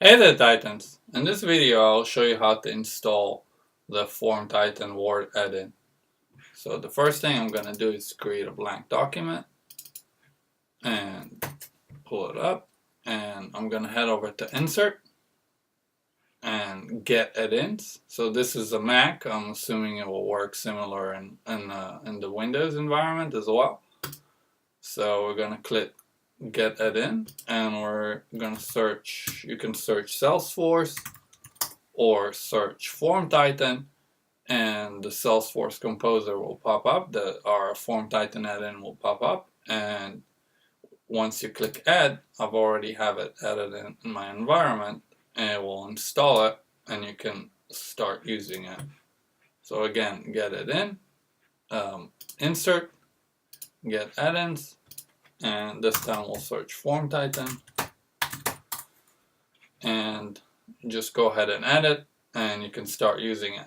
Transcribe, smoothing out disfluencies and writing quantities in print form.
Hey there Titans! In this video I'll show you how to install the FormTitan Word add-in. So the first thing I'm going to do is create a blank document and pull it up, and I'm going to head over to Insert and Get Add-ins. So this is a Mac. I'm assuming it will work similar in the Windows environment as well. So we're going to click Get Add-in and we're going to search. You can search Salesforce or search FormTitan, and the Salesforce Composer will pop up. Our FormTitan add-in will pop up, and once you click Add, I've already have it added in my environment, and it will install it, and you can start using it. So again, get it in, insert, get add-ins, and this time we'll search FormTitan, and just go ahead and add it, and you can start using it.